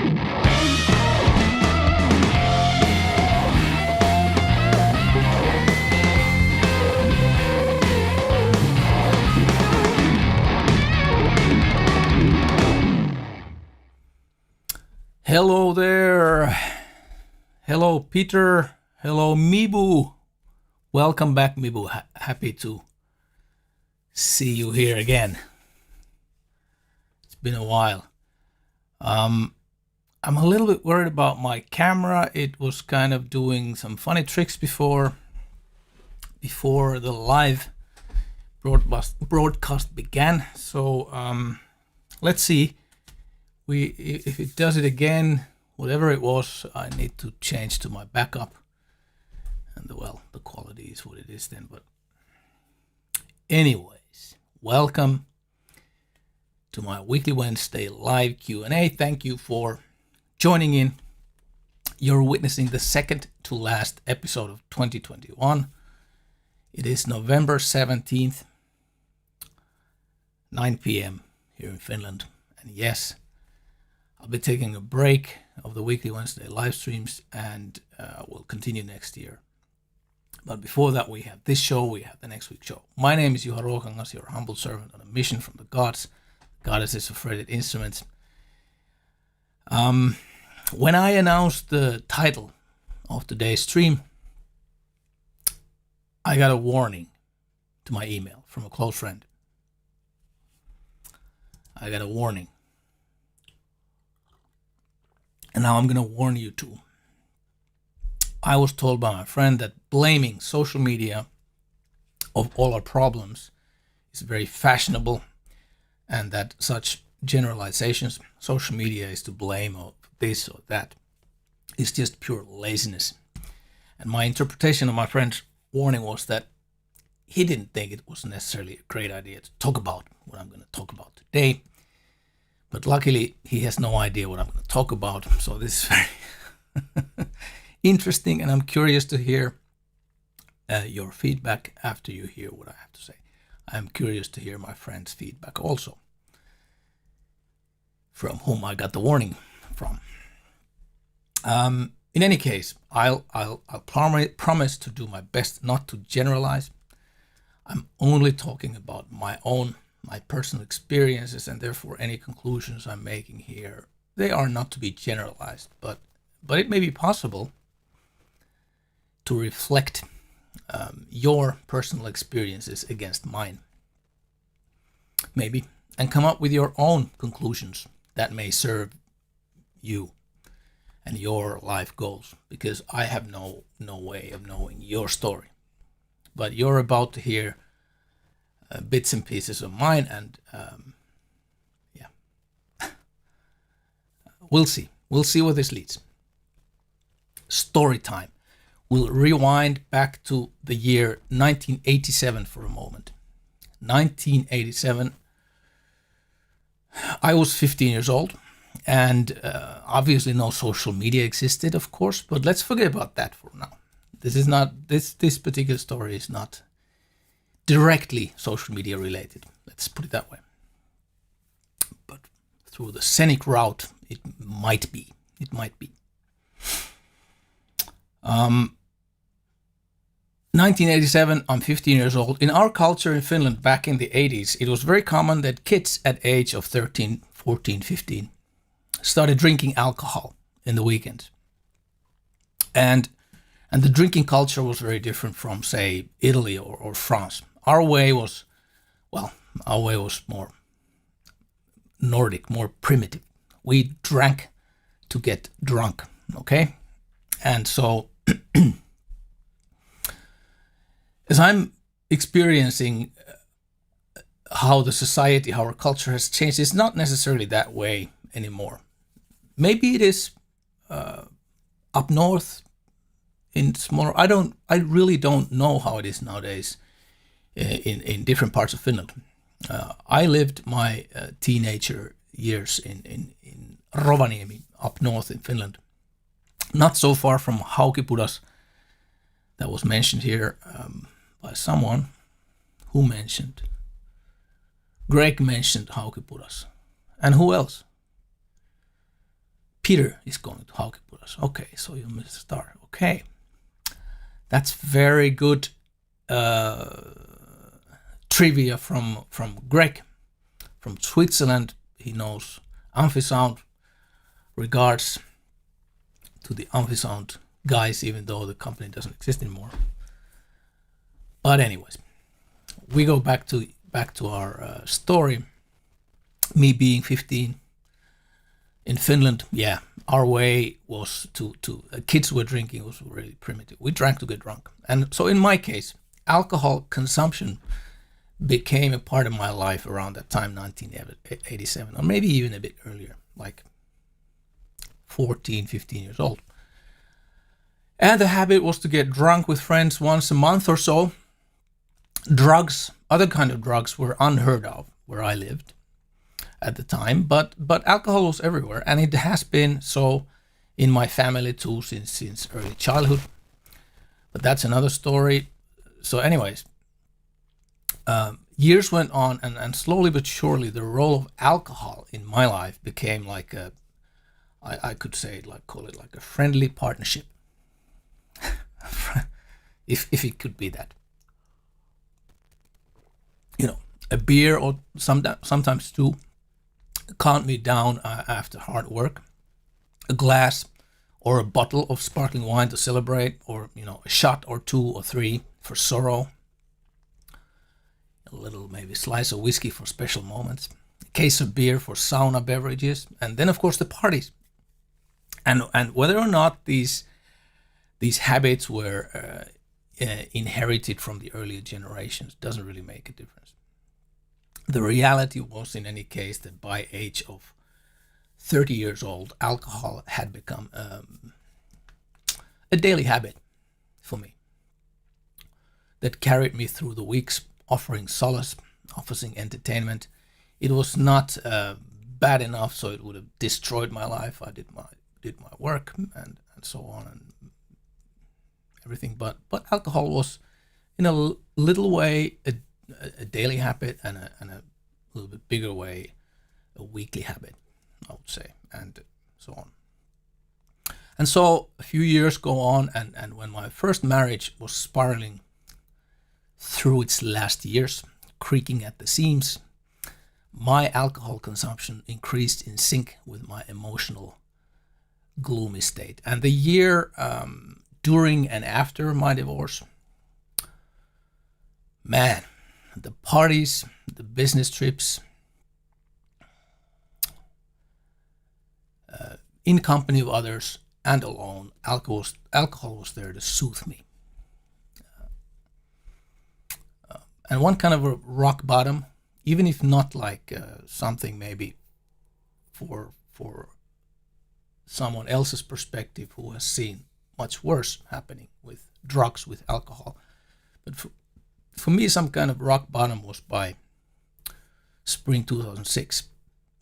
Hello there. Hello, Peter. Hello, Mibu. Welcome back, Mibu. Happy to see you here again. It's been a while. I'm a little bit worried about my camera. It was kind of doing some funny tricks before the live broadcast began. So let's see. If it does it again, whatever it was, I need to change to my backup. And the quality is what it is then. But anyways, welcome to my weekly Wednesday live Q&A. Thank you for joining in. You're witnessing the second to last episode of 2021. It is November 17th, 9 p.m. here in Finland. And yes, I'll be taking a break of the weekly Wednesday live streams and we'll continue next year. But before that, we have this show, we have the next week's show. My name is Juha Ruokangas, your humble servant on a mission from the gods, goddesses of fretted instruments. When I announced the title of today's stream, I got a warning to my email from a close friend. I got a warning. And now I'm going to warn you too. I was told by my friend that blaming social media of all our problems is very fashionable and that such generalizations, social media is to blame of this or that, is just pure laziness. And my interpretation of my friend's warning was that he didn't think it was necessarily a great idea to talk about what I'm going to talk about today. But luckily, he has no idea what I'm going to talk about. So this is very interesting, and I'm curious to hear your feedback after you hear what I have to say. I'm curious to hear my friend's feedback also, from whom I got the warning from. In any case, I'll promise to do my best not to generalize. I'm only talking about my personal experiences, and therefore any conclusions I'm making here, they are not to be generalized, but it may be possible to reflect your personal experiences against mine, maybe, and come up with your own conclusions that may serve you and your life goals, because I have no way of knowing your story. But you're about to hear bits and pieces of mine, and we'll see where this leads. Story time. We'll rewind back to the year 1987 for a moment. 1987, I was 15 years old, and obviously no social media existed, of course, but let's forget about that for now. This particular story is not directly social media related. Let's put it that way. But through the scenic route, it might be. 1987, I'm 15 years old. In our culture in Finland back in the 80s, it was very common that kids at age of 13, 14, 15 started drinking alcohol in the weekends. And the drinking culture was very different from, say, Italy or France. Our way was more Nordic, more primitive. We drank to get drunk, okay? And so, as I'm experiencing how the society, how our culture has changed, it's not necessarily that way anymore. Maybe it is up north in smaller. I really don't know how it is nowadays in different parts of Finland. I lived my teenager years in Rovaniemi, up north in Finland, not so far from Haukipudas, that was mentioned here by someone who mentioned. Greg mentioned Haukipudas. And who else? Peter is going to Haukipudas. Okay, so you missed the start. Okay, that's very good trivia from Greg from Switzerland. He knows Amphisound. Regards to the Amphisound guys, even though the company doesn't exist anymore. But anyways, we go back to our story. Me being 15 in Finland, yeah, our way was to kids were drinking was really primitive. We drank to get drunk, and so in my case, alcohol consumption became a part of my life around that time, 1987, or maybe even a bit earlier, like 14, 15 years old. And the habit was to get drunk with friends once a month or so. Drugs, other kind of drugs were unheard of where I lived at the time, but alcohol was everywhere, and it has been so in my family too since early childhood. But that's another story. So anyways, years went on, and slowly but surely the role of alcohol in my life became like I could say it like, call it like a friendly partnership. if it could be that. You know, a beer or sometimes two calmed me down after hard work. A glass or a bottle of sparkling wine to celebrate, or, you know, a shot or two or three for sorrow. A little maybe slice of whiskey for special moments. A case of beer for sauna beverages. And then, of course, the parties. And whether or not these habits were inherited from the earlier generations doesn't really make a difference. The reality was, in any case, that by age of 30 years old, alcohol had become a daily habit for me that carried me through the weeks, offering solace, offering entertainment. It was not bad enough so it would have destroyed my life. I did my work and so on and everything, but alcohol was, in a little way, a daily habit, and a little bit bigger way, a weekly habit, I would say, and so on. And so a few years go on, and when my first marriage was spiraling through its last years, creaking at the seams, my alcohol consumption increased in sync with my emotional gloomy state. And the year during and after my divorce, man, the parties, the business trips, in company of others and alone, alcohol was there to soothe me. And one kind of a rock bottom, even if not like something maybe for someone else's perspective who has seen much worse happening with drugs, with alcohol. But for me, some kind of rock bottom was by spring 2006.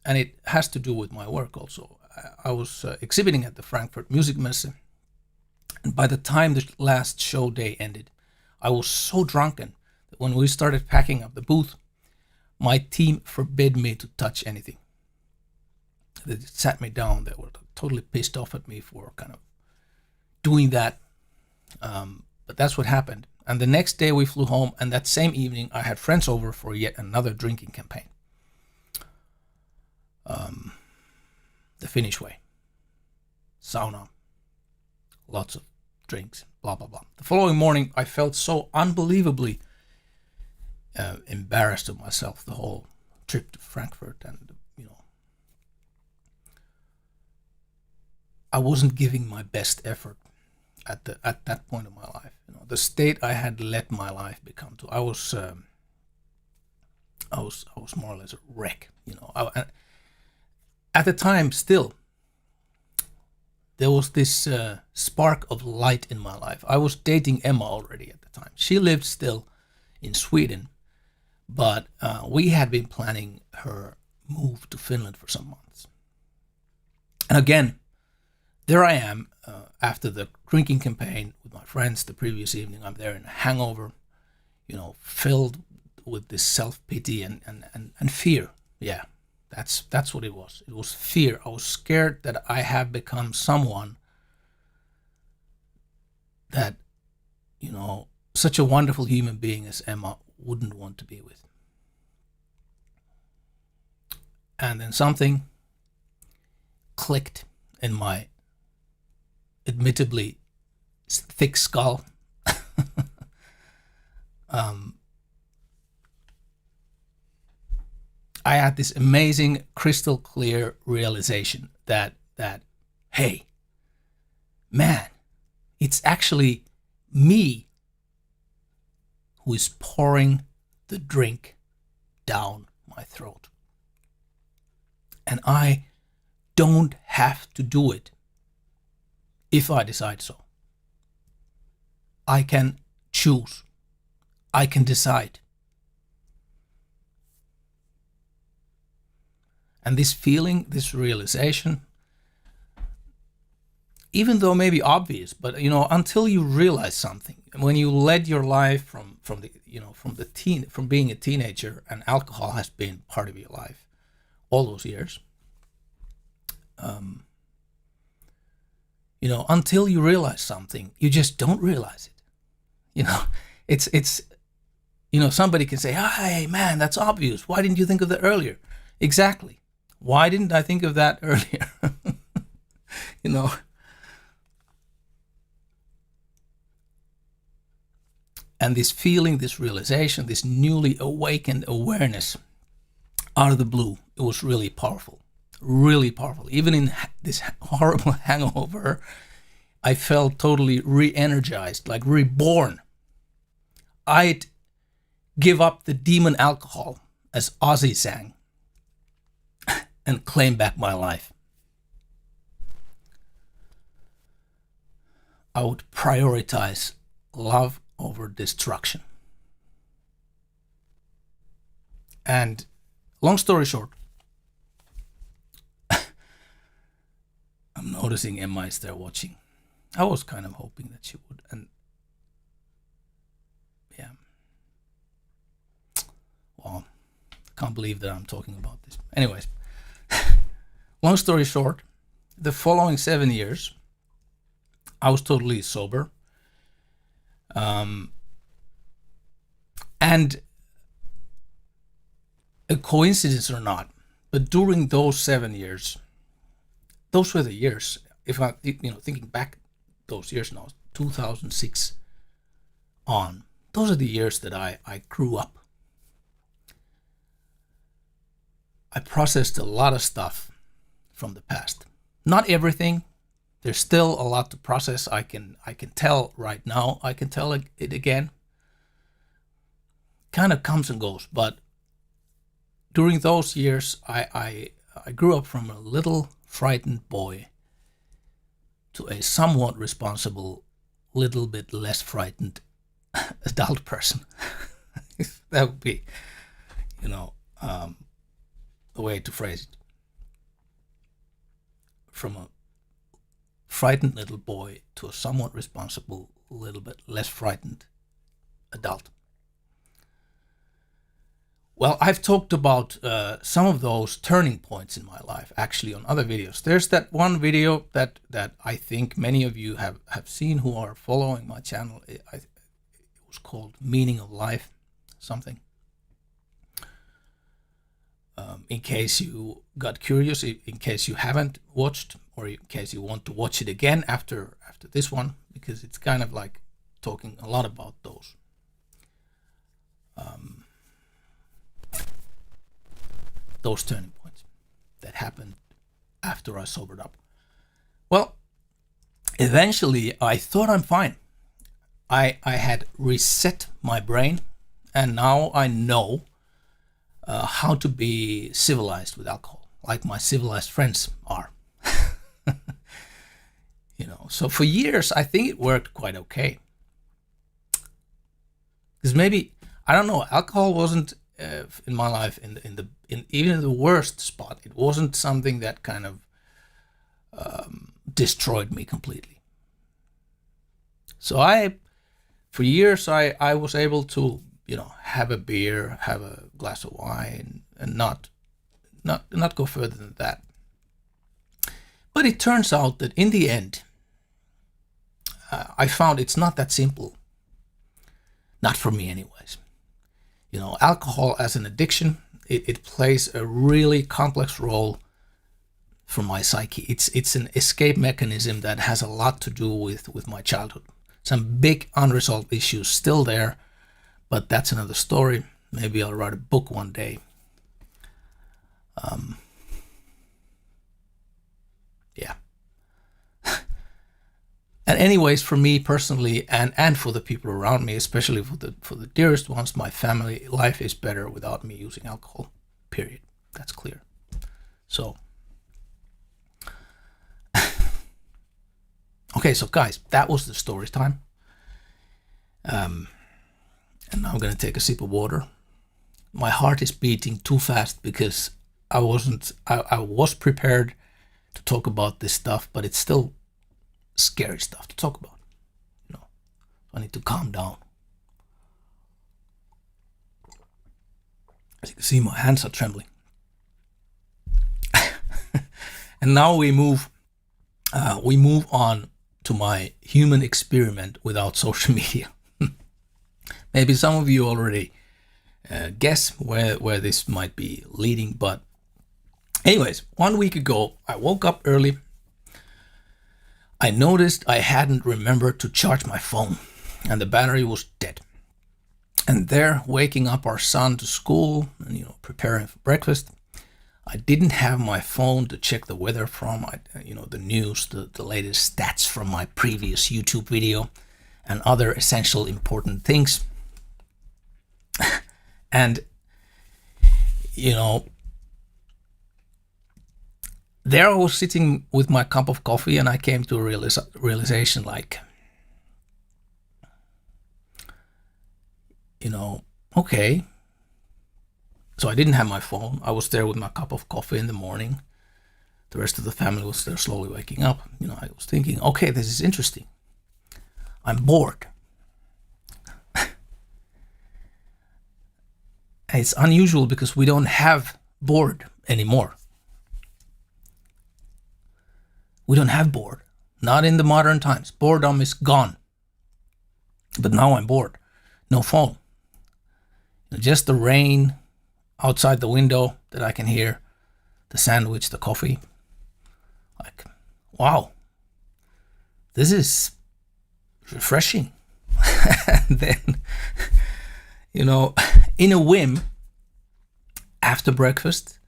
And it has to do with my work also. I was exhibiting at the Frankfurt Music Messe. And by the time the last show day ended, I was so drunken that when we started packing up the booth, my team forbid me to touch anything. They sat me down. They were totally pissed off at me for kind of doing that. But that's what happened. And the next day we flew home, and that same evening I had friends over for yet another drinking campaign. The Finnish way. Sauna. Lots of drinks, blah, blah, blah. The following morning I felt so unbelievably embarrassed of myself, the whole trip to Frankfurt, and I wasn't giving my best effort at that point of my life. The state I had let my life become to. I was more or less a wreck. At the time, still, there was this spark of light in my life. I was dating Emma already at the time. She lived still in Sweden, but we had been planning her move to Finland for some months. And again, there I am after the drinking campaign with my friends the previous evening. I'm there in a hangover, filled with this self-pity and fear. Yeah, That's what it was. It was fear. I was scared that I have become someone that, such a wonderful human being as Emma wouldn't want to be with. And then something clicked in my admittedly thick skull. I had this amazing crystal clear realization that hey, man, it's actually me who is pouring the drink down my throat. And I don't have to do it if I decide so. I can choose. I can decide. And this feeling, this realization, even though maybe obvious, but until you realize something, when you led your life from being a teenager, and alcohol has been part of your life all those years, until you realize something, you just don't realize it. It's somebody can say, "Hey, man, that's obvious. Why didn't you think of that earlier?" Exactly. Why didn't I think of that earlier? And this feeling, this realization, this newly awakened awareness out of the blue, it was really powerful. Really powerful. Even in this horrible hangover, I felt totally re-energized, like reborn. I'd give up the demon alcohol, as Ozzy sang, and claim back my life. I would prioritize love over destruction. And long story short, I'm noticing Emma is there watching. I was kind of hoping that she would. And yeah. Well, I can't believe that I'm talking about this. Anyways, long story short, the following 7 years, I was totally sober. And a coincidence or not, but during those 7 years, those were the years, if I'm thinking back those years now, 2006 on, those are the years that I grew up. I processed a lot of stuff from the past. Not everything. There's still a lot to process. I can tell right now. I can tell it again. Kind of comes and goes, but during those years, I grew up from a little frightened boy to a somewhat responsible, little bit less frightened adult person. That would be, the way to phrase it. From a frightened little boy to a somewhat responsible, little bit less frightened adult. Well, I've talked about some of those turning points in my life actually on other videos. There's that one video that I think many of you have seen who are following my channel. It was called Meaning of Life, something. In case you got curious, in case you haven't watched, or in case you want to watch it again after this one, because it's kind of like talking a lot about those turning points that happened after I sobered up. Well, eventually I thought I'm fine. I had reset my brain, and now I know how to be civilized with alcohol, like my civilized friends are. So for years I think it worked quite okay. Because maybe, I don't know, alcohol wasn't in my life in even in the worst spot. It wasn't something that kind of destroyed me completely. So for years I was able to have a beer, have a glass of wine, and not not go further than that. But it turns out that in the end, I found it's not that simple. Not for me anyways. Alcohol as an addiction, it plays a really complex role for my psyche. It's an escape mechanism that has a lot to do with my childhood. Some big unresolved issues still there, but that's another story. Maybe I'll write a book one day. Yeah. And anyways, for me personally, and for the people around me, especially for the dearest ones, my family, life is better without me using alcohol. Period. That's clear. So, okay, so guys, that was the story time. And now I'm gonna take a sip of water. My heart is beating too fast because I was prepared to talk about this stuff, but it's still scary stuff to talk about. I need to calm down. As you can see, my hands are trembling. And now we move on to my human experiment without social media. Maybe some of you already guess where this might be leading, but anyways, 1 week ago, I woke up early. I noticed I hadn't remembered to charge my phone and the battery was dead. And there, waking up our son to school and preparing for breakfast, I didn't have my phone to check the weather from, the news, the latest stats from my previous YouTube video and other essential important things. And, there I was sitting with my cup of coffee and I came to a realization like, okay. So I didn't have my phone. I was there with my cup of coffee in the morning. The rest of the family was there slowly waking up. I was thinking, okay, this is interesting. I'm bored. It's unusual because we don't have bored anymore. We don't have bored. Not in the modern times. Boredom is gone. But now I'm bored. No phone. Just the rain outside the window that I can hear. The sandwich, the coffee. Like, wow. This is refreshing. And then, in a whim, after breakfast,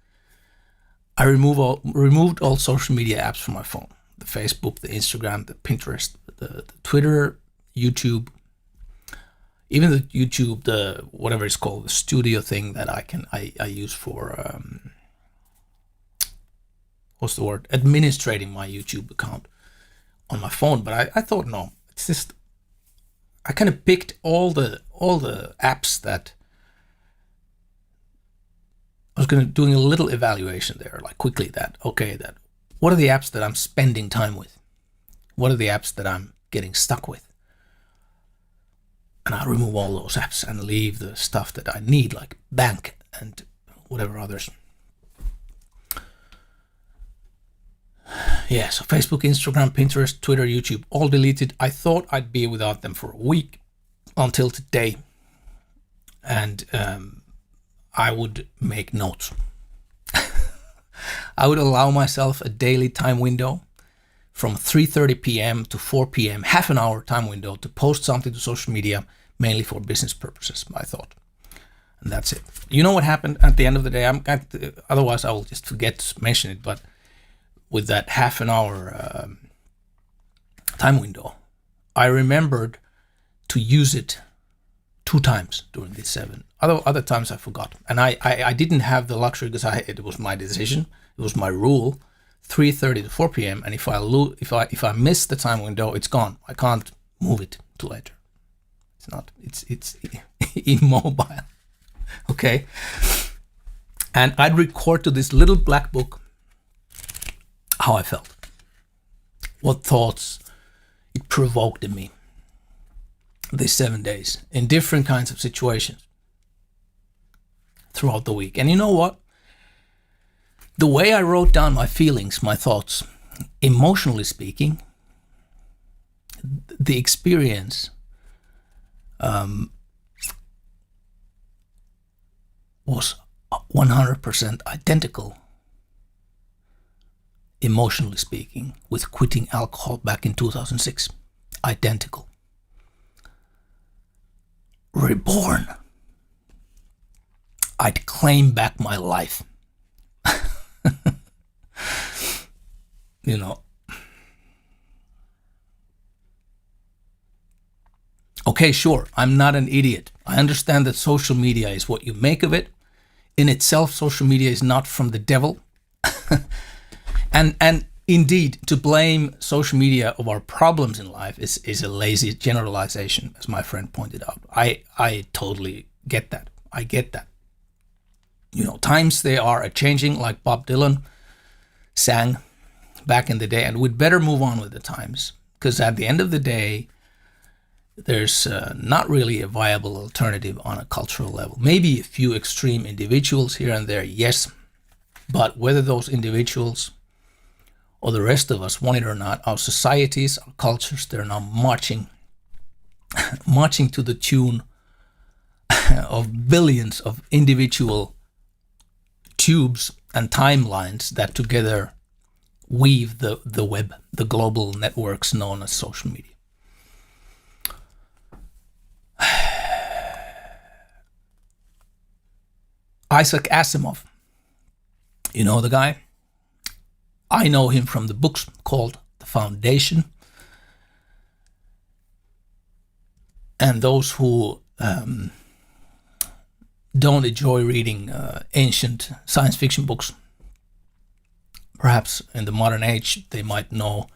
I removed all social media apps from my phone. The Facebook, the Instagram, the Pinterest, the Twitter, YouTube, even the YouTube, the whatever it's called, the studio thing that I use for what's the word? Administrating my YouTube account on my phone. But I thought, no, it's just I kind of picked all the apps that I was doing a little evaluation there, like quickly that what are the apps that I'm spending time with? What are the apps that I'm getting stuck with? And I remove all those apps and leave the stuff that I need, like bank and whatever others. Yeah, so Facebook, Instagram, Pinterest, Twitter, YouTube, all deleted. I thought I'd be without them for a week until today. And I would make notes. I would allow myself a daily time window from 3:30 p.m. to 4 p.m., half an hour time window to post something to social media, mainly for business purposes, I thought. And that's it. You know what happened at the end of the day? Otherwise I will just forget to mention it, but with that half an hour time window, I remembered to use it 2 times during these 7. Other times I forgot. And I didn't have the luxury because it was my decision. It was my rule, 3:30 to 4 p.m. And if I miss the time window, it's gone. I can't move it to later. It's immobile. Okay. And I'd record to this little black book how I felt, what thoughts it provoked in me these 7 days in different kinds of situations throughout the week. And you know what? The way I wrote down my feelings, my thoughts, emotionally speaking, the experience was 100% identical, emotionally speaking, with quitting alcohol back in 2006. Identical. Reborn. I'd claim back my life. You know. Okay, sure, I'm not an idiot. I understand that social media is what you make of it. In itself, social media is not from the devil. And indeed, to blame social media of our problems in life is a lazy generalization, as my friend pointed out. I totally get that. I get that. You know, times they are a-changing, like Bob Dylan sang back in the day, and we'd better move on with the times, because at the end of the day, there's not really a viable alternative on a cultural level. Maybe a few extreme individuals here and there, yes, but whether those individuals or the rest of us want it or not, our societies, our cultures, they're now marching to the tune of billions of individual tubes and timelines that together weave the web, the global networks known as social media. Isaac Asimov, you know the guy? I know him from the books called The Foundation. And those who don't enjoy reading ancient science fiction books, perhaps in the modern age, they might know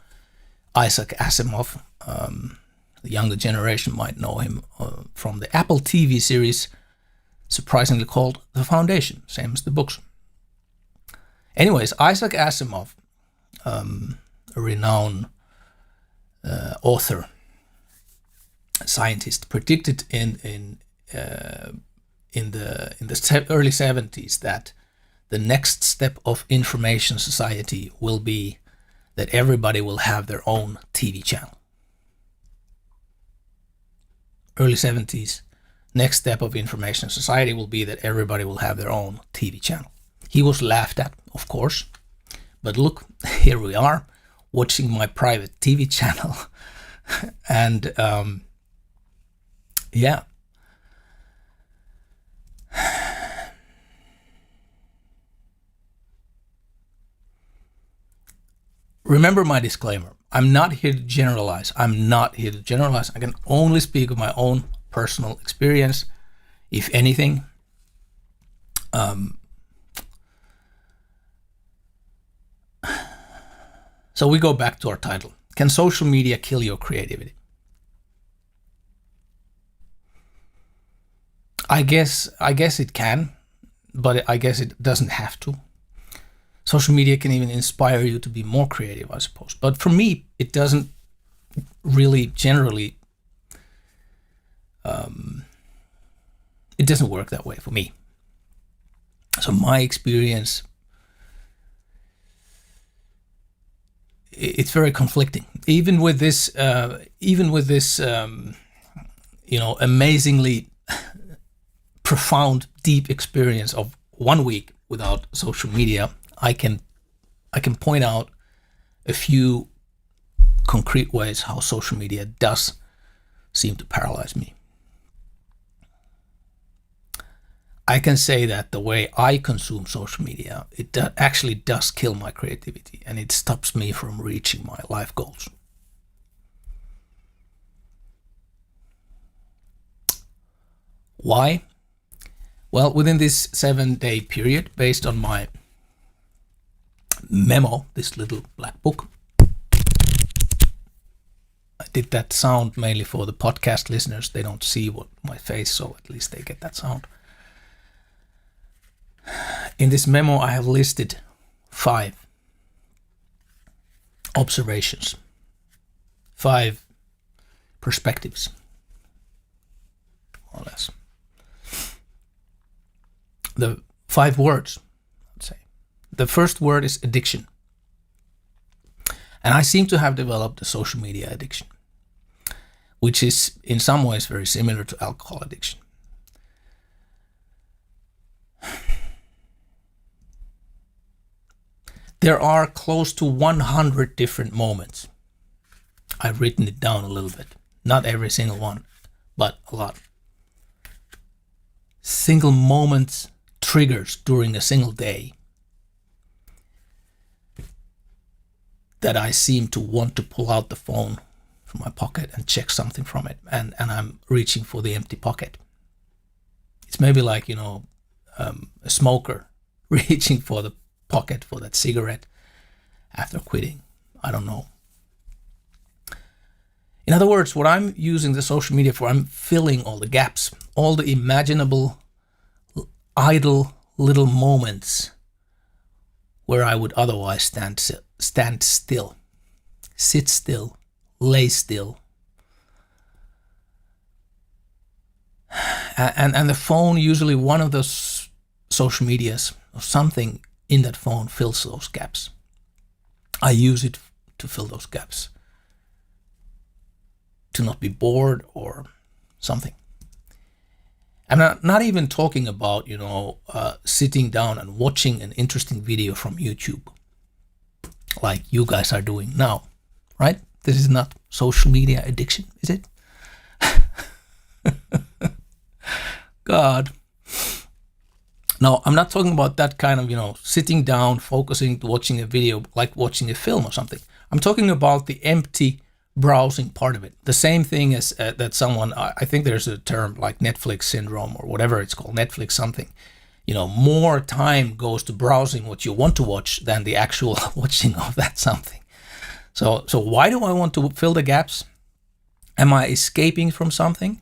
Isaac Asimov. The younger generation might know him from the Apple TV series, surprisingly called The Foundation, same as the books. Anyways, Isaac Asimov, a renowned author, scientist, predicted in the early 70s that the next step of information society will be that everybody will have their own TV channel. Early 70s, next step of information society will be that everybody will have their own TV channel. He was laughed at, of course, but look, here we are, watching my private TV channel. And yeah. Remember my disclaimer. I'm not here to generalize. I can only speak of my own personal experience, if anything. So we go back to our title. Can social media kill your creativity? I guess it can, but I guess it doesn't have to. Social media can even inspire you to be more creative, I suppose. But for me, it doesn't really generally, it doesn't work that way for me. So my experience, it's very conflicting. Even with this, amazingly profound, deep experience of 1 week without social media, I can point out a few concrete ways how social media does seem to paralyze me. I can say that the way I consume social media, it actually does kill my creativity, and it stops me from reaching my life goals. Why? Well, within this 7-day period, based on my memo, this little black book, I did that sound mainly for the podcast listeners. They don't see my face, so at least they get that sound. In this memo, I have listed 5 observations, 5 perspectives, more or less. The 5 words, I'd say. The first word is addiction. And I seem to have developed a social media addiction, which is in some ways very similar to alcohol addiction. There are close to 100 different moments. I've written it down a little bit. Not every single one, but a lot. Single moments, triggers during a single day that I seem to want to pull out the phone from my pocket and check something from it. And I'm reaching for the empty pocket. It's maybe like, a smoker reaching for the pocket for that cigarette after quitting. I don't know. In other words, what I'm using the social media for, I'm filling all the gaps, all the imaginable idle little moments where I would otherwise stand still, sit still, lay still. And the phone, usually one of those social medias or something in that phone fills those gaps. I use it to fill those gaps, to not be bored or something. I'm not even talking about, sitting down and watching an interesting video from YouTube, like you guys are doing now, right? This is not social media addiction, is it? God. No, I'm not talking about that kind of, sitting down, focusing, watching a video, like watching a film or something. I'm talking about the empty browsing part of it. The same thing as that someone, I think there's a term like Netflix syndrome or whatever it's called, Netflix something. More time goes to browsing what you want to watch than the actual watching of that something. So why do I want to fill the gaps? Am I escaping from something?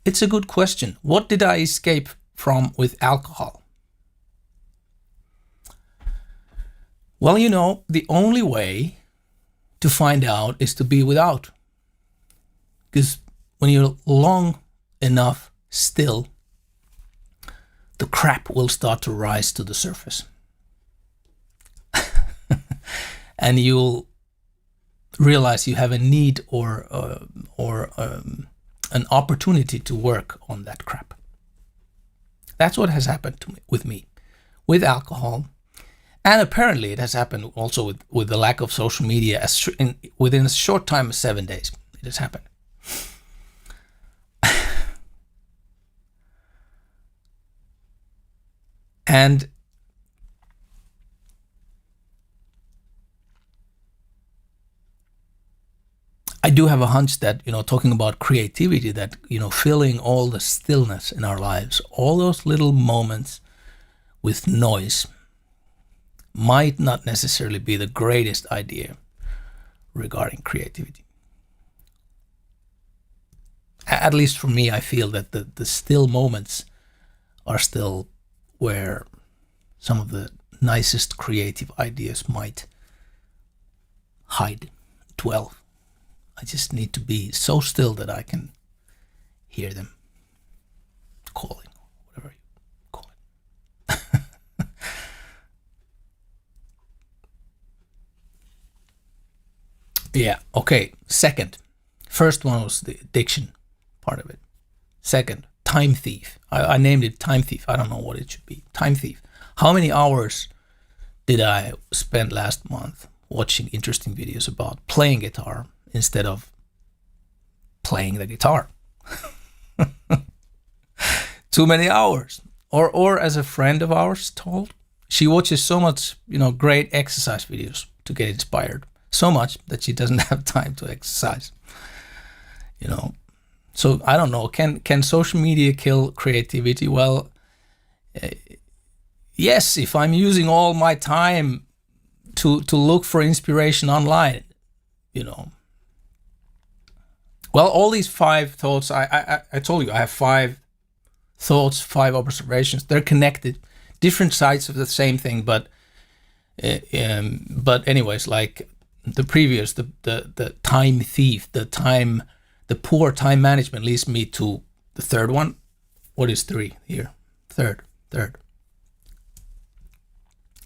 It's a good question. What did I escape from with alcohol? Well, the only way to find out is to be without. Because when you're long enough still, the crap will start to rise to the surface. And you'll realize you have a need or an opportunity to work on that crap. That's what has happened with me, with alcohol. And apparently it has happened also with the lack of social media within a short time of 7 days. It has happened. And I do have a hunch that, talking about creativity, that, filling all the stillness in our lives, all those little moments with noise might not necessarily be the greatest idea regarding creativity. At least for me, I feel that the still moments are still where some of the nicest creative ideas might dwell. I just need to be so still that I can hear them calling, whatever you call it. Yeah, okay. Second. First one was the addiction part of it. Second, time thief. I named it time thief. I don't know what it should be. Time thief. How many hours did I spend last month watching interesting videos about playing guitar instead of playing the guitar? Too many hours. Or as a friend of ours told, she watches so much, great exercise videos to get inspired. So much that she doesn't have time to exercise. So I don't know. Can social media kill creativity? Well, yes, if I'm using all my time to look for inspiration online, Well, all these 5 thoughts, I told you, I have 5 thoughts, 5 observations. They're connected, different sides of the same thing, but anyways, like the previous, the time thief, the poor time management leads me to the third one. What is 3 here? Third.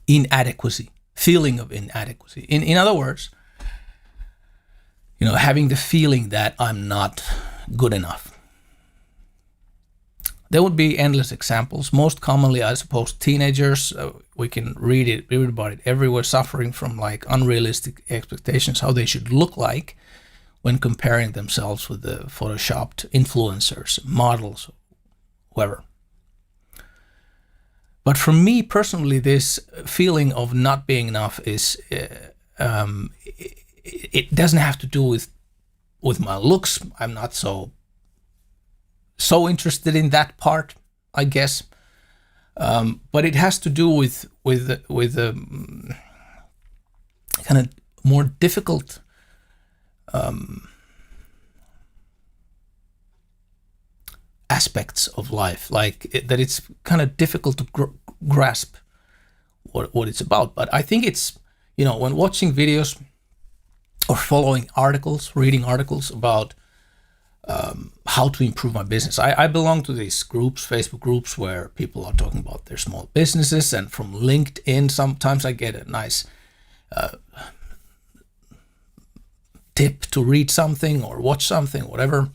inadequacy, feeling of inadequacy. In other words, having the feeling that I'm not good enough. There would be endless examples. Most commonly, I suppose, teenagers. We can read about it everywhere, suffering from like unrealistic expectations, how they should look like when comparing themselves with the photoshopped influencers, models, whoever. But for me personally, this feeling of not being enough is, it doesn't have to do with my looks. I'm not so interested in that part, I guess. But it has to do with kind of more difficult aspects of life, like that it's kind of difficult to grasp what it's about. But I think it's, when watching videos or following articles, reading articles about how to improve my business. I belong to these groups, Facebook groups, where people are talking about their small businesses, and from LinkedIn, sometimes I get a nice tip to read something or watch something, whatever.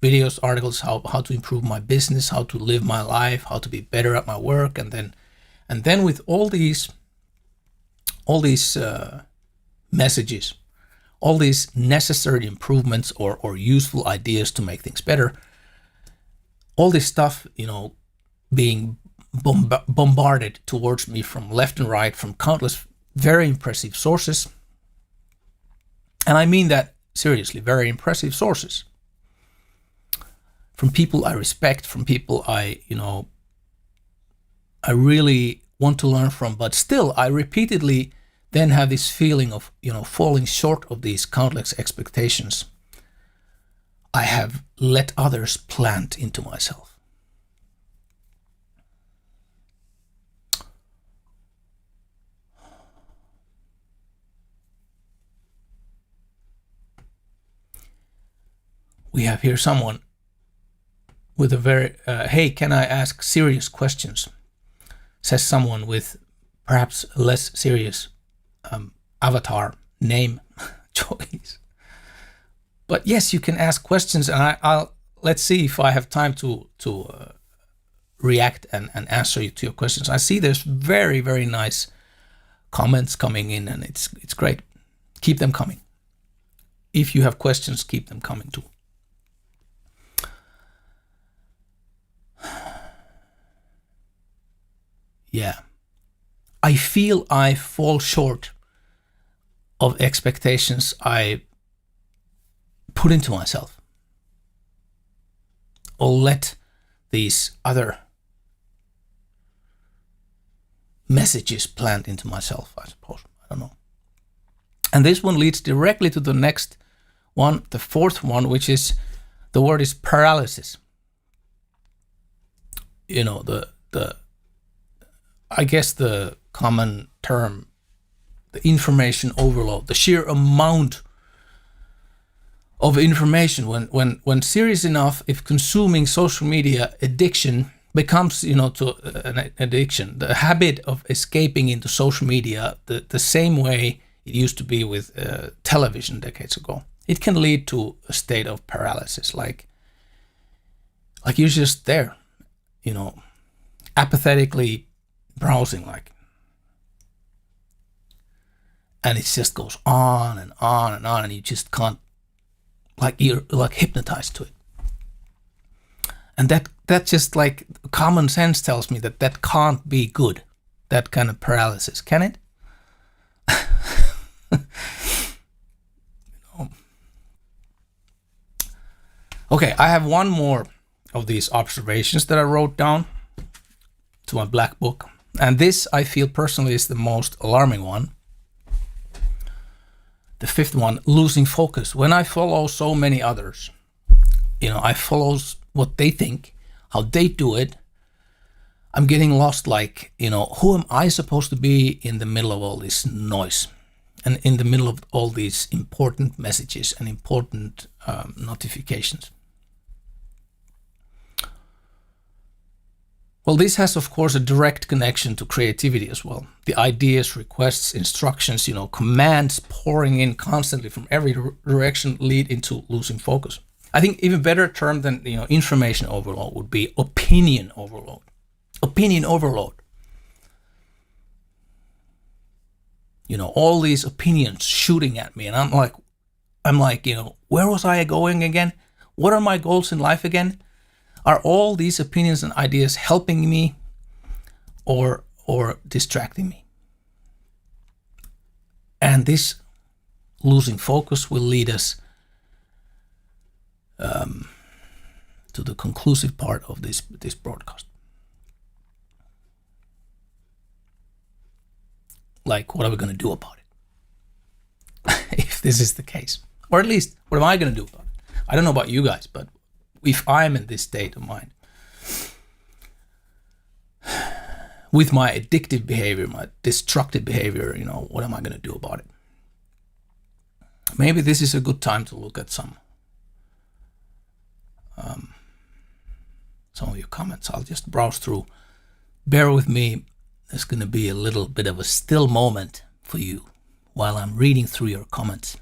Videos, articles, how to improve my business, how to live my life, how to be better at my work, and then with all these messages, all these necessary improvements or useful ideas to make things better, all this stuff, being bombarded towards me from left and right from countless very impressive sources. And I mean that seriously, very impressive sources. From people I respect, from people I really want to learn from, but still I repeatedly then have this feeling of, falling short of these countless expectations I have let others plant into myself. We have here someone with a very, hey, can I ask serious questions? Says someone with perhaps a less serious avatar name choice. But yes, you can ask questions, and I'll let's see if I have time to react and answer you to your questions. I see there's very, very nice comments coming in, and it's great. Keep them coming. If you have questions, keep them coming too. Yeah, I feel I fall short of expectations I put into myself, or let these other messages plant into myself, I suppose. I don't know. And this one leads directly to the next one, the fourth one, which is, the word is paralysis. I guess the common term, the information overload, the sheer amount of information. When serious enough, if consuming social media addiction becomes, to an addiction, the habit of escaping into social media, the same way it used to be with television decades ago, it can lead to a state of paralysis, like you're just there, apathetically browsing, and it just goes on and on and on, and you just can't, you're hypnotized to it. And that just common sense tells me that can't be good, that kind of paralysis, can it? Okay, I have one more of these observations that I wrote down to my black book. And this, I feel personally, is the most alarming one. The fifth one, losing focus. When I follow so many others, I follow what they think, how they do it, I'm getting lost, who am I supposed to be in the middle of all this noise? And in the middle of all these important messages and important notifications? Well, this has, of course, a direct connection to creativity as well. The ideas, requests, instructions, commands pouring in constantly from every direction lead into losing focus. I think even better term than information overload would be opinion overload. Opinion overload. All these opinions shooting at me, and I'm like, where was I going again? What are my goals in life again? Are all these opinions and ideas helping me or distracting me? And this losing focus will lead us to the conclusive part of this broadcast. Like, what are we going to do about it? If this is the case. Or at least, what am I going to do about it? I don't know about you guys, but if I'm in this state of mind, with my addictive behavior, my destructive behavior, what am I going to do about it? Maybe this is a good time to look at some of your comments. I'll just browse through. Bear with me. There's going to be a little bit of a still moment for you while I'm reading through your comments,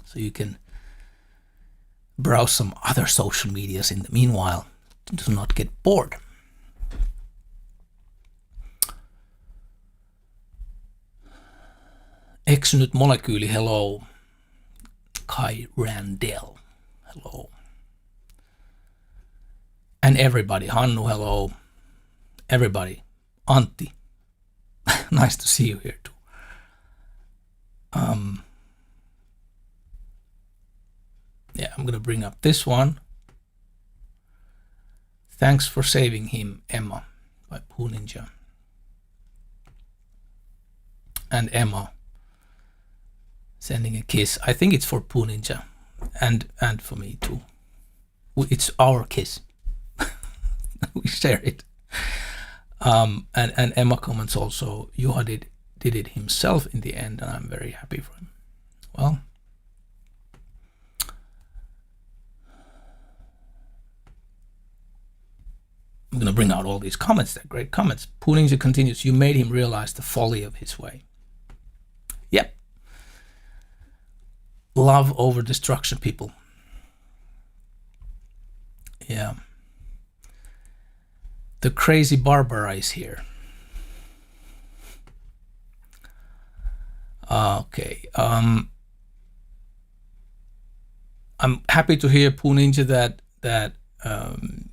so you can browse some other social medias in the meanwhile to not get bored. Eksynyt molekyyli, hello. Kai Randell, hello. And everybody, Hannu, hello. Everybody, Antti, nice to see you here too. Yeah, I'm gonna bring up this one. Thanks for saving him, Emma, by Poo Ninja. And Emma sending a kiss. I think it's for Poo Ninja and for me too. It's our kiss. We share it. And Emma comments also, Juha did it himself in the end, and I'm very happy for him. Well, I'm going to bring out all these comments. They're great comments. Poo Ninja continues, you made him realize the folly of his way. Yep. Love over destruction, people. Yeah. The crazy Barbara is here. Okay. I'm happy to hear, Poo Ninja, that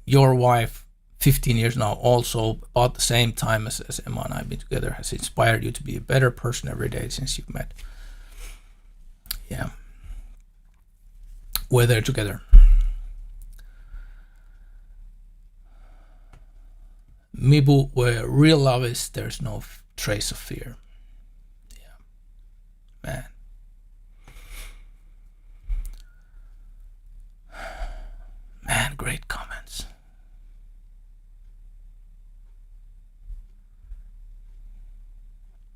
your wife, 15 years now, also about the same time as Emma and I have been together, has inspired you to be a better person every day since you've met. Yeah. We're there together. Mibu, where real love is, there's no trace of fear. Yeah. Man. Man, great comments.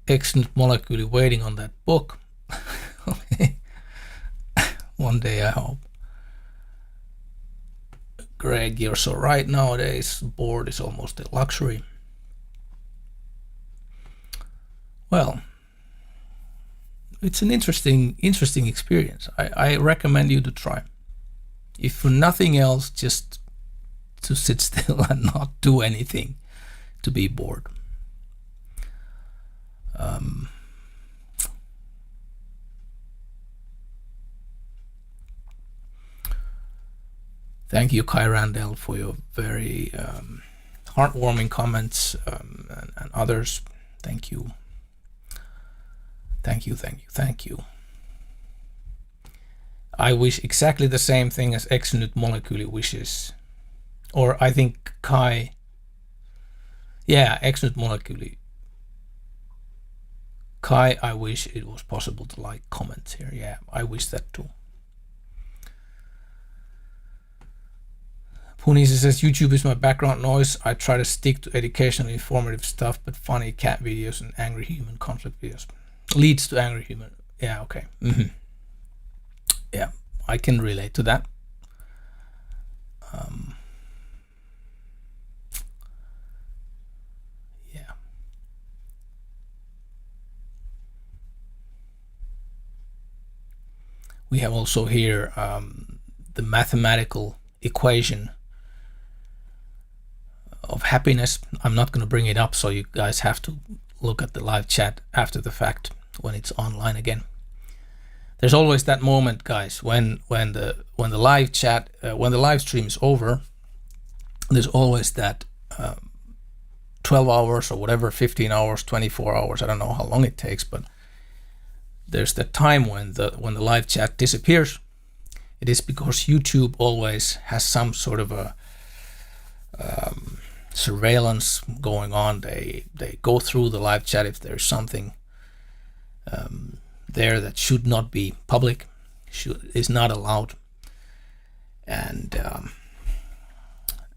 Excellent molecule, waiting on that book. Okay. One day, I hope. Greg, you're so right. Nowadays, bored is almost a luxury. Well, it's an interesting experience. I recommend you to try. If for nothing else, just to sit still and not do anything, to be bored. Thank you, Kai Randell, for your very heartwarming comments, and others. Thank you. Thank you, thank you, thank you. I wish exactly the same thing as Exonute Molecule wishes. Or I think Kai... Yeah, Exonute Molecule. Kai, I wish it was possible to like comments here. Yeah, I wish that too. Punisi says, YouTube is my background noise. I try to stick to educational, informative stuff, but funny cat videos and angry human conflict videos. Leads to angry human. Yeah, okay. Mm-hmm. Yeah, I can relate to that. We have also here the mathematical equation of happiness. I'm not going to bring it up, so you guys have to look at the live chat after the fact when it's online again. There's always that moment, guys, when the live chat, when the live stream is over. There's always that 12 hours or whatever, 15 hours, 24 hours. I don't know how long it takes, but there's that time when the live chat disappears. It is because YouTube always has some sort of a surveillance going on. They go through the live chat if there's something there that should not be public, is not allowed, and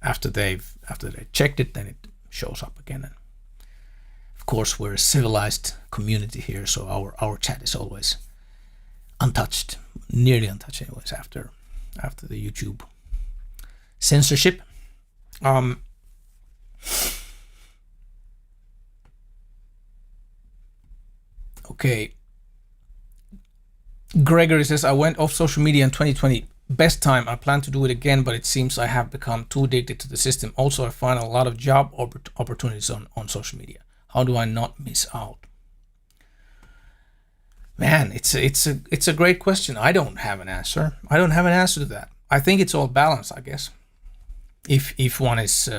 after they checked it, then it shows up again. And of course, we're a civilized community here, so our chat is always untouched, nearly untouched, anyways. After the YouTube censorship. Okay. Gregory says, I went off social media in 2020. Best time. I plan to do it again, but it seems I have become too addicted to the system. Also, I find a lot of job opportunities on social media. How do I not miss out? Man, it's a great question. I don't have an answer. I don't have an answer to that. I think it's all balance, I guess. If one is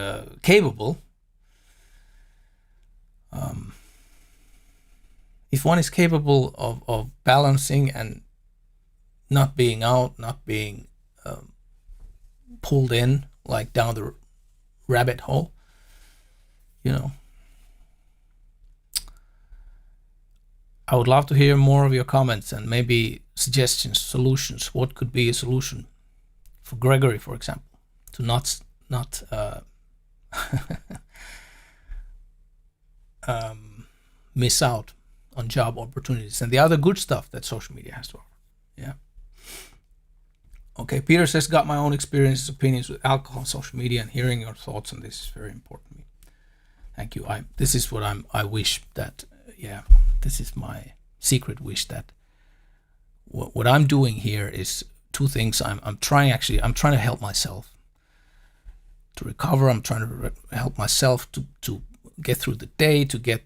capable, if one is capable of balancing and not being out, not being pulled in like down the rabbit hole, you know. I would love to hear more of your comments and maybe suggestions, solutions. What could be a solution for Gregory, for example, to not miss out on job opportunities and the other good stuff that social media has to offer. Yeah. Okay, Peter says, got my own experiences, opinions with alcohol, social media, and hearing your thoughts on this is very important to me. Thank you. This is what I wish that, this is my secret wish, that what I'm doing here is two things. I'm trying to help myself to recover. I'm trying to help myself to get through the day, to get,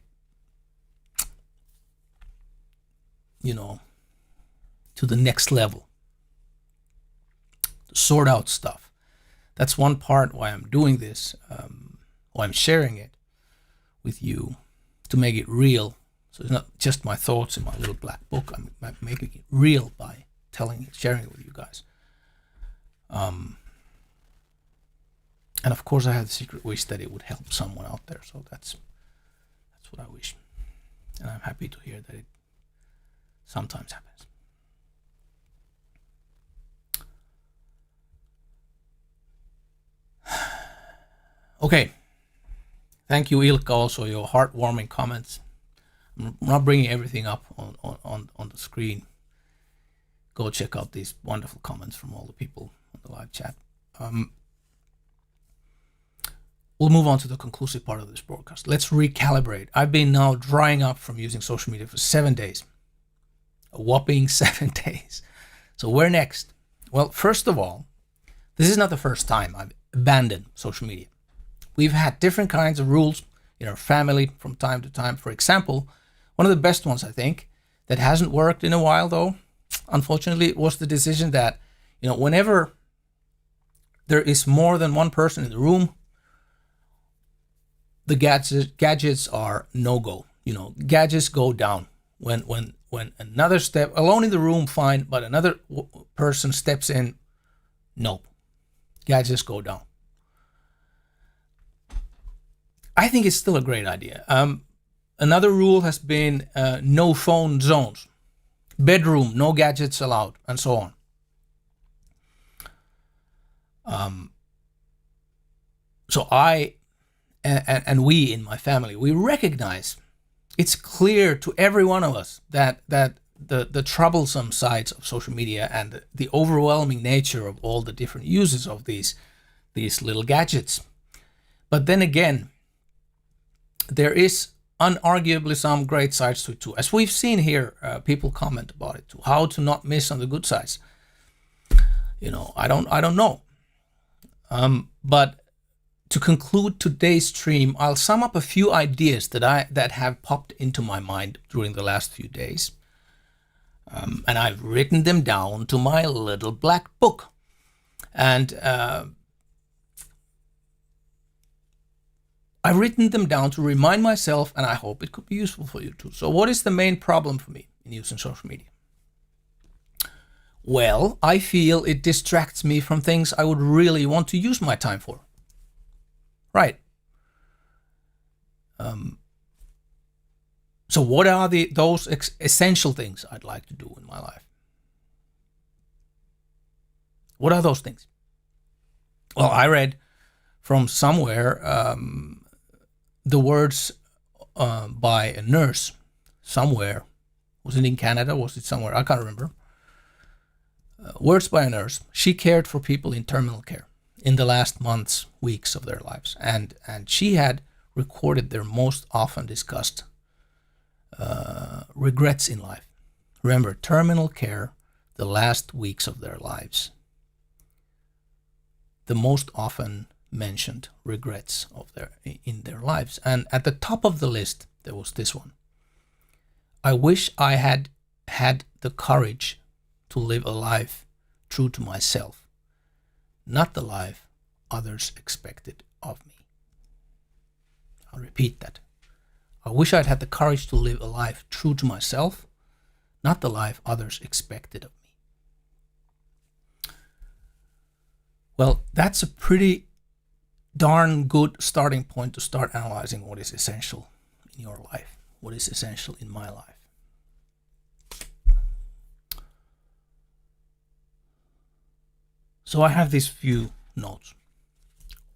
to the next level, to sort out stuff. That's one part why I'm doing this, why I'm sharing it with you, to make it real. So it's not just my thoughts in my little black book. I'm making it real by sharing it with you guys. And of course, I have the secret wish that it would help someone out there. So that's what I wish, and I'm happy to hear that it sometimes happens. Okay. Thank you, Ilkka, also your heartwarming comments. I'm not bringing everything up on the screen. Go check out these wonderful comments from all the people on the live chat. We'll move on to the conclusive part of this broadcast. Let's recalibrate. I've been now drying up from using social media for 7 days. A whopping 7 days. So where next? Well, first of all, this is not the first time I've abandoned social media. We've had different kinds of rules in our family from time to time. For example, one of the best ones, I think, that hasn't worked in a while, though, unfortunately, was the decision that, whenever there is more than one person in the room, the gadgets are no-go. Gadgets go down. When another step, alone in the room, fine, but another person steps in, no. Gadgets go down. I think it's still a great idea. Another rule has been no phone zones. Bedroom, no gadgets allowed, and so on. So I and we in my family, we recognize, it's clear to every one of us that the troublesome sides of social media and the overwhelming nature of all the different uses of these little gadgets. But then again, there is unarguably some great sides to it too. As we've seen here, people comment about it too. How to not miss on the good sides. I don't know. But to conclude today's stream, I'll sum up a few ideas that have popped into my mind during the last few days. And I've written them down to my little black book. And I've written them down to remind myself, and I hope it could be useful for you too. So what is the main problem for me in using social media? Well, I feel it distracts me from things I would really want to use my time for. Right. So what are those essential things I'd like to do in my life? What are those things? Well, I read from somewhere the words by a nurse somewhere. Was it in Canada? Was it somewhere? I can't remember. Words by a nurse. She cared for people in terminal care in the last months, weeks of their lives. And she had recorded their most often discussed regrets in life. Remember, terminal care, the last weeks of their lives. The most often mentioned regrets in their lives. And at the top of the list, there was this one. I wish I had had the courage to live a life true to myself, not the life others expected of me. I'll repeat that. I wish I'd had the courage to live a life true to myself, not the life others expected of me. Well, that's a pretty darn good starting point to start analyzing what is essential in your life, what is essential in my life. So I have these few notes.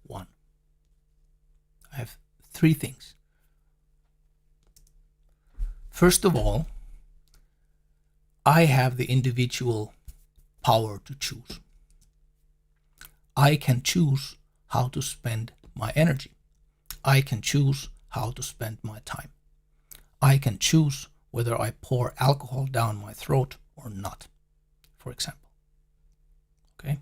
1. I have 3 things. First of all, I have the individual power to choose. I can choose how to spend my energy. I can choose how to spend my time. I can choose whether I pour alcohol down my throat or not, for example. Okay?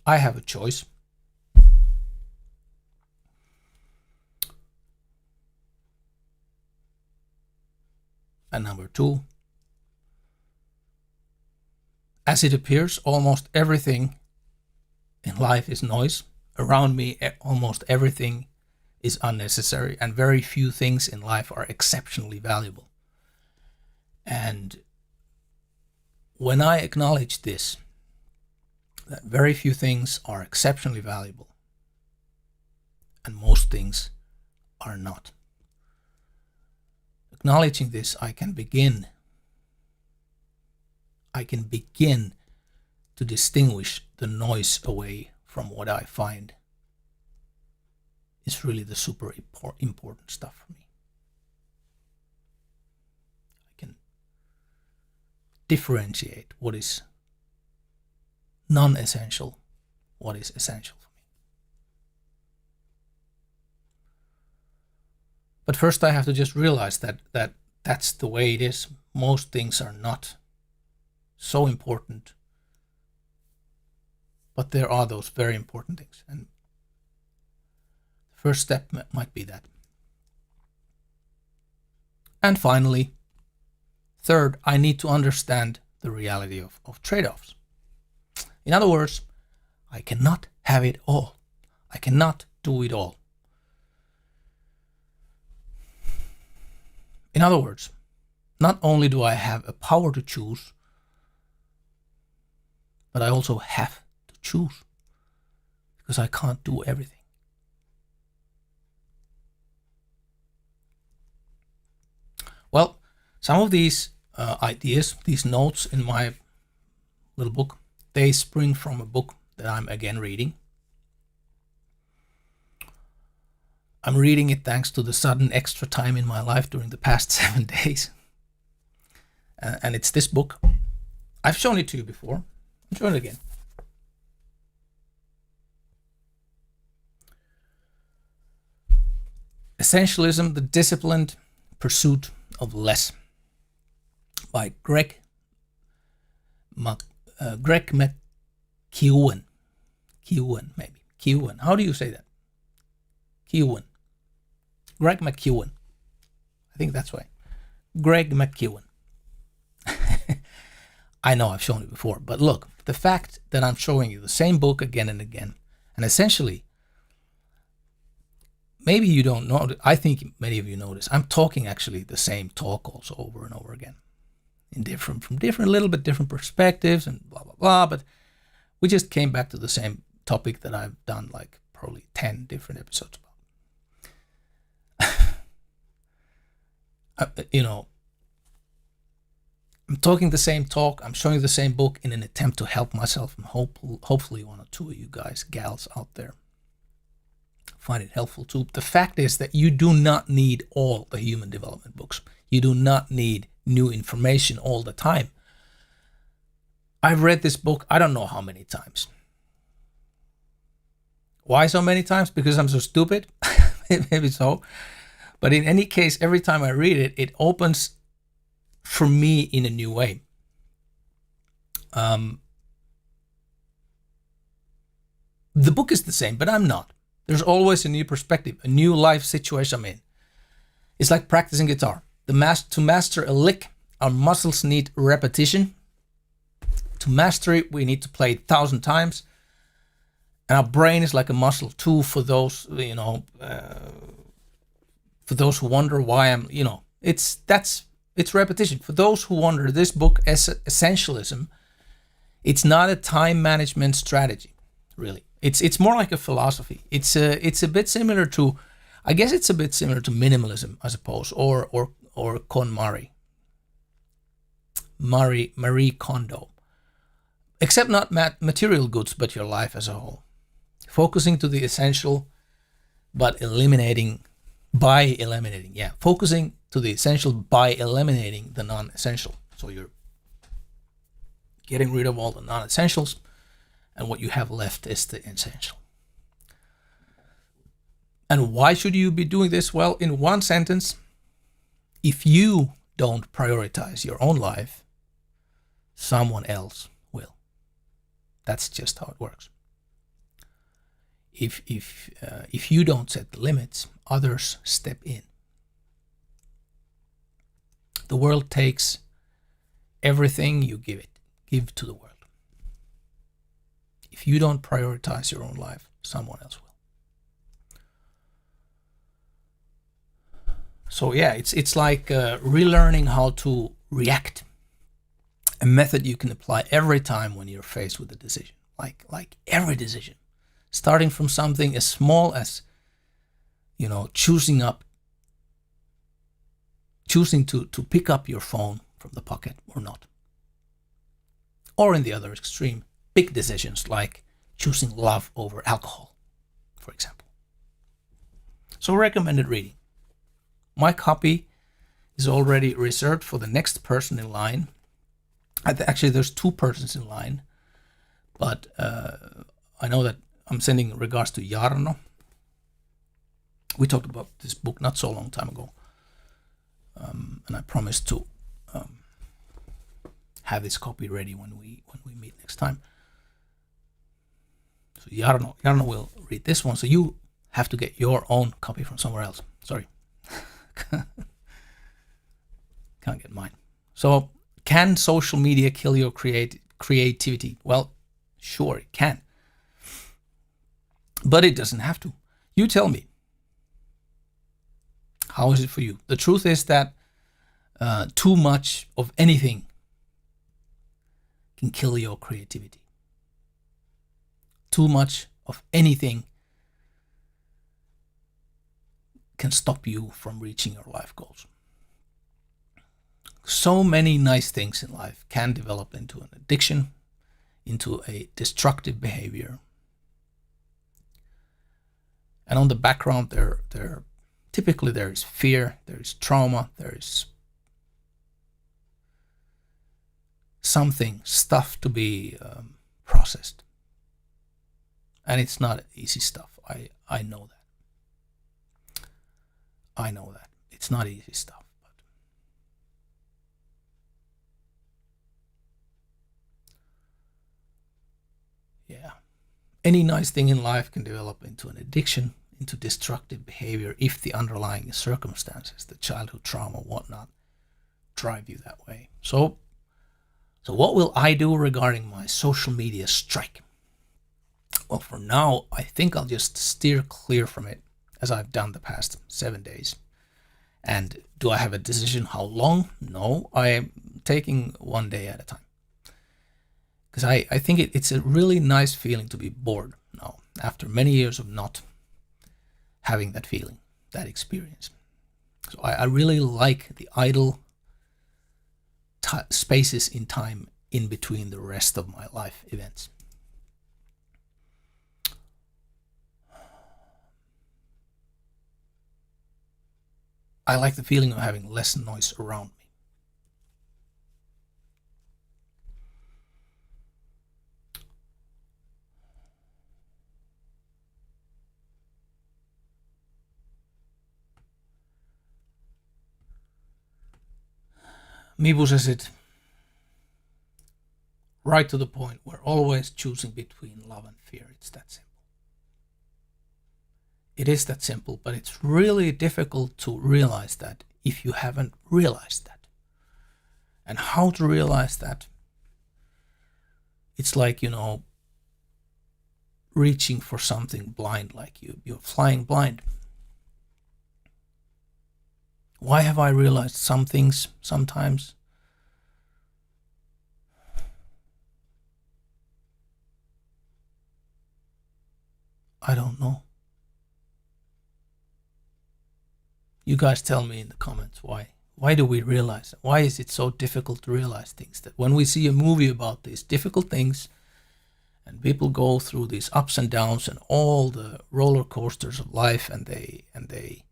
I have a choice. And number 2, as it appears, almost everything in life is noise. Around me, almost everything is unnecessary, and very few things in life are exceptionally valuable. And when I acknowledge this, that very few things are exceptionally valuable, and most things are not. Acknowledging this, I can begin to distinguish the noise away from what I find is really the super important stuff for me. I can differentiate what is non-essential, what is essential for me. But first I have to just realize that that's the way it is. Most things are not so important, but there are those very important things. And the first step might be that. And finally, third, I need to understand the reality of trade-offs. In other words, I cannot have it all. I cannot do it all. In other words, not only do I have a power to choose, but I also have to choose, because I can't do everything. Well, some of these ideas, these notes in my little book, they spring from a book that I'm again reading. I'm reading it thanks to the sudden extra time in my life during the past 7 days. And it's this book. I've shown it to you before. I'm showing it again. Essentialism, the Disciplined Pursuit of Less by Greg McKeown. Maybe. Keown. How do you say that? Keown. Greg McKeown. I think that's right. Greg McKeown. I know I've shown it before, but look, the fact that I'm showing you the same book again and again, and essentially, maybe you don't know, I think many of you know this, I'm talking actually the same talk also over and over again, from different, little bit different perspectives and blah, blah, blah, but we just came back to the same topic that I've done like probably 10 different episodes about. I'm talking the same talk, I'm showing the same book in an attempt to help myself and hopefully one or two of you guys, gals out there, find it helpful too. The fact is that you do not need all the human development books. You do not need new information all the time. I've read this book, I don't know how many times. Why so many times? Because I'm so stupid? Maybe so. But in any case, every time I read it, it opens for me in a new way. The book is the same, but I'm not. There's always a new perspective, a new life situation I'm in. It's like practicing guitar. To master a lick, our muscles need repetition. To master it, we need to play it 1,000 times. And our brain is like a muscle too for those, for those who wonder why I'm, it's repetition. For those who wonder, this book, Essentialism, it's not a time management strategy, really. It's more like a philosophy. It's a bit similar to, I guess it's a bit similar to minimalism, I suppose, or KonMari, Marie Kondo, except not material goods, but your life as a whole. Focusing to the essential, but focusing to the essential by eliminating the non-essential. So you're getting rid of all the non-essentials, and what you have left is the essential. And why should you be doing this? Well, in one sentence, if you don't prioritize your own life, someone else will. That's just how it works. If you don't set the limits, others step in. The world takes everything you give to the world. If you don't prioritize your own life, someone else will. So yeah, it's like relearning how to react. A method you can apply every time when you're faced with a decision. Like every decision. Starting from something as small as, choosing to pick up your phone from the pocket or not. Or in the other extreme, big decisions like choosing love over alcohol, for example. So recommended reading. My copy is already reserved for the next person in line. Actually, there's 2 persons in line, but I know that I'm sending regards to Jarno. We talked about this book not so long time ago, and I promised to have this copy ready when we meet next time. So Jarno will read this one. So you have to get your own copy from somewhere else. Sorry, can't get mine. So, can social media kill your creativity? Well, sure it can. But it doesn't have to. You tell me. How is it for you? The truth is that too much of anything can kill your creativity. Too much of anything can stop you from reaching your life goals. So many nice things in life can develop into an addiction, into a destructive behavior. And on the background, typically there is fear, there is trauma, there is stuff to be processed. And it's not easy stuff. I know that. I know that. It's not easy stuff. But yeah. Any nice thing in life can develop into an addiction, into destructive behavior if the underlying circumstances, the childhood trauma, whatnot, drive you that way. So what will I do regarding my social media strike? Well, for now, I think I'll just steer clear from it as I've done the past 7 days. And do I have a decision how long? No, I'm taking one day at a time. Because I think it's a really nice feeling to be bored now, after many years of not having that feeling, that experience. So I really like the idle spaces in time in between the rest of my life events. I like the feeling of having less noise around me. Mibu says it right to the point. We're always choosing between love and fear. It's that simple. It is that simple, but it's really difficult to realize that if you haven't realized that. And how to realize that? It's like, reaching for something blind, like you're flying blind. Why have I realized some things sometimes? I don't know. You guys tell me in the comments why. Why do we realize it? Why is it so difficult to realize things? That when we see a movie about these difficult things and people go through these ups and downs and all the roller coasters of life and they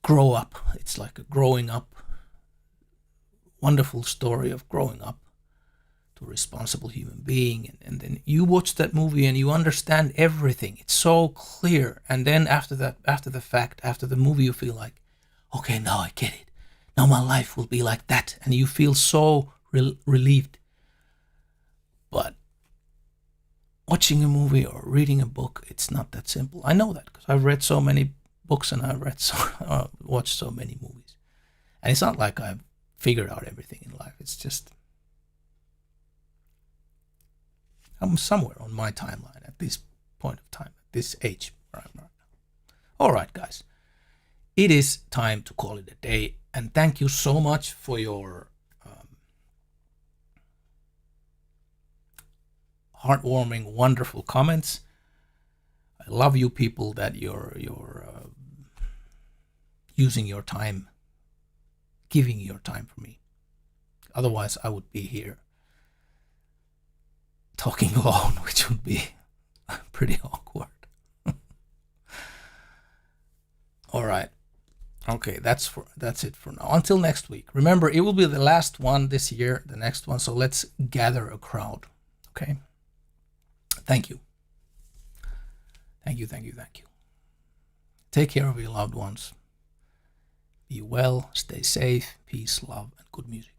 grow up. It's like a growing up, wonderful story of growing up to a responsible human being. And then you watch that movie and you understand everything. It's so clear. And then after the movie, you feel like, okay, now I get it. Now my life will be like that. And you feel so relieved. But watching a movie or reading a book, it's not that simple. I know that because I've read so many books and I've watched so many movies. And it's not like I've figured out everything in life. It's just I'm somewhere on my timeline at this point of time, at this age where I'm right now. All right, guys. It is time to call it a day. And thank you so much for your heartwarming, wonderful comments. I love you people that you're using your time, giving your time for me. Otherwise, I would be here talking alone, which would be pretty awkward. All right. Okay, that's it for now. Until next week. Remember, it will be the last one this year, the next one. So let's gather a crowd. Okay. Thank you. Thank you. Take care of your loved ones. Be well, stay safe, peace, love, and good music.